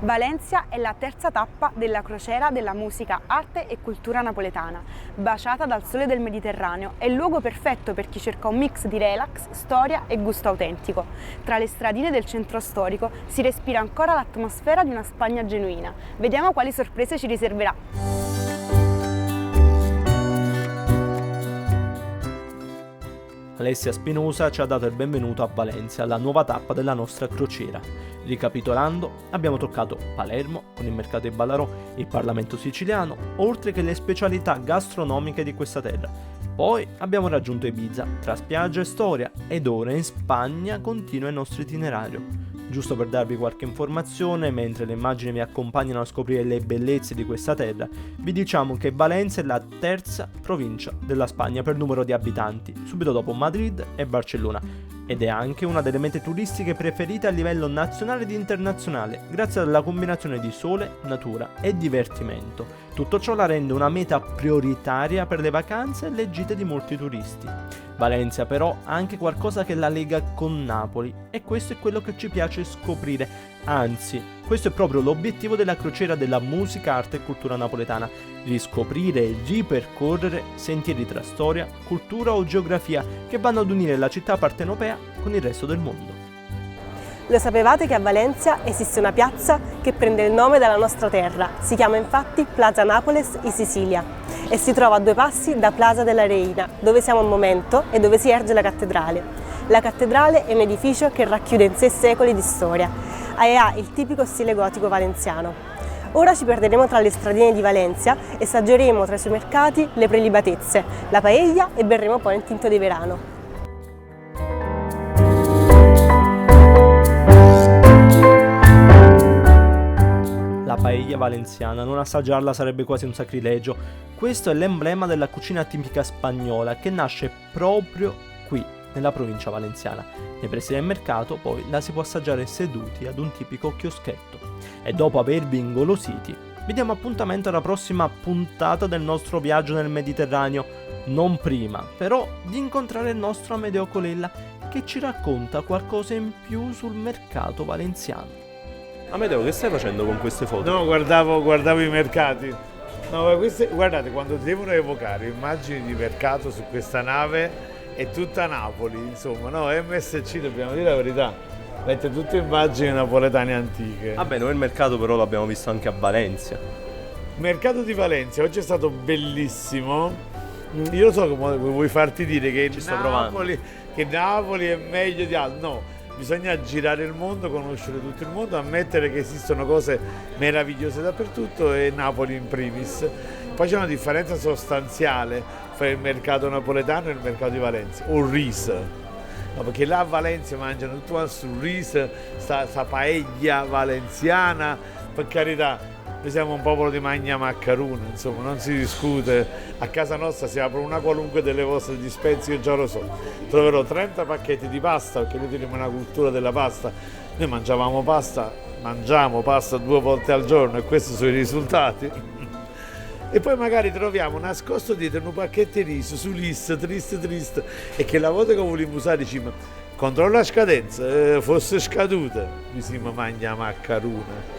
Valencia è la terza tappa della crociera della musica, arte e cultura napoletana. Baciata dal sole del Mediterraneo, è il luogo perfetto per chi cerca un mix di relax, storia e gusto autentico. Tra le stradine del centro storico si respira ancora l'atmosfera di una Spagna genuina. Vediamo quali sorprese ci riserverà. Alessia Spinosa ci ha dato il benvenuto a Valencia, la nuova tappa della nostra crociera. Ricapitolando, abbiamo toccato Palermo, con il mercato di Ballarò, il Parlamento siciliano, oltre che le specialità gastronomiche di questa terra. Poi abbiamo raggiunto Ibiza, tra spiaggia e storia, ed ora in Spagna continua il nostro itinerario. Giusto per darvi qualche informazione, mentre le immagini vi accompagnano a scoprire le bellezze di questa terra, vi diciamo che Valencia è la terza provincia della Spagna per numero di abitanti, subito dopo Madrid e Barcellona, ed è anche una delle mete turistiche preferite a livello nazionale ed internazionale, grazie alla combinazione di sole, natura e divertimento. Tutto ciò la rende una meta prioritaria per le vacanze e le gite di molti turisti. Valencia però ha anche qualcosa che la lega con Napoli e questo è quello che ci piace scoprire, anzi, questo è proprio l'obiettivo della crociera della musica, arte e cultura napoletana, riscoprire e ripercorrere sentieri tra storia, cultura o geografia che vanno ad unire la città partenopea con il resto del mondo. Lo sapevate che a Valencia esiste una piazza che prende il nome dalla nostra terra? Si chiama infatti Plaza Nápoles y Sicilia e si trova a 2 passi da Plaza de la Reina, dove siamo al momento e dove si erge la cattedrale. La cattedrale è un edificio che racchiude in sé secoli di storia e ha il tipico stile gotico valenziano. Ora ci perderemo tra le stradine di Valencia e assaggeremo tra i suoi mercati le prelibatezze, la paella e berremo poi il tinto di verano. La paella valenziana, non assaggiarla sarebbe quasi un sacrilegio. Questo è l'emblema della cucina tipica spagnola che nasce proprio qui, nella provincia valenziana. Nei pressi del mercato poi la si può assaggiare seduti ad un tipico chioschetto. E dopo avervi ingolositi, vi diamo appuntamento alla prossima puntata del nostro viaggio nel Mediterraneo. Non prima, però, di incontrare il nostro Amedeo Colella che ci racconta qualcosa in più sul mercato valenziano. Amedeo, che stai facendo con queste foto? No, guardavo i mercati. No, guardate, quando devono evocare immagini di mercato su questa nave è tutta Napoli, insomma, no, MSC, dobbiamo dire la verità, mette tutte immagini napoletane antiche. Vabbè, noi il mercato però l'abbiamo visto anche a Valencia. Il mercato di Valencia oggi è stato bellissimo. Io so come vuoi farti dire che Napoli è meglio di altri. No. Bisogna girare il mondo, conoscere tutto il mondo, ammettere che esistono cose meravigliose dappertutto e Napoli in primis. Poi c'è una differenza sostanziale fra il mercato napoletano e il mercato di Valencia, o il riso. No, perché là a Valencia mangiano tutto sul riso, sta paella valenziana, per carità. Noi siamo un popolo di magna maccaruna, insomma, non si discute. A casa nostra si apre una qualunque delle vostre dispense, io già lo so. Troverò 30 pacchetti di pasta, perché noi teniamo una cultura della pasta. Noi mangiamo pasta 2 volte al giorno e questi sono i risultati. E poi magari troviamo nascosto dietro un pacchetto di riso su lista, triste, e che la volta che vogliamo usare diciamo controlla la scadenza, fosse scaduta, mi si mangia maccaruna.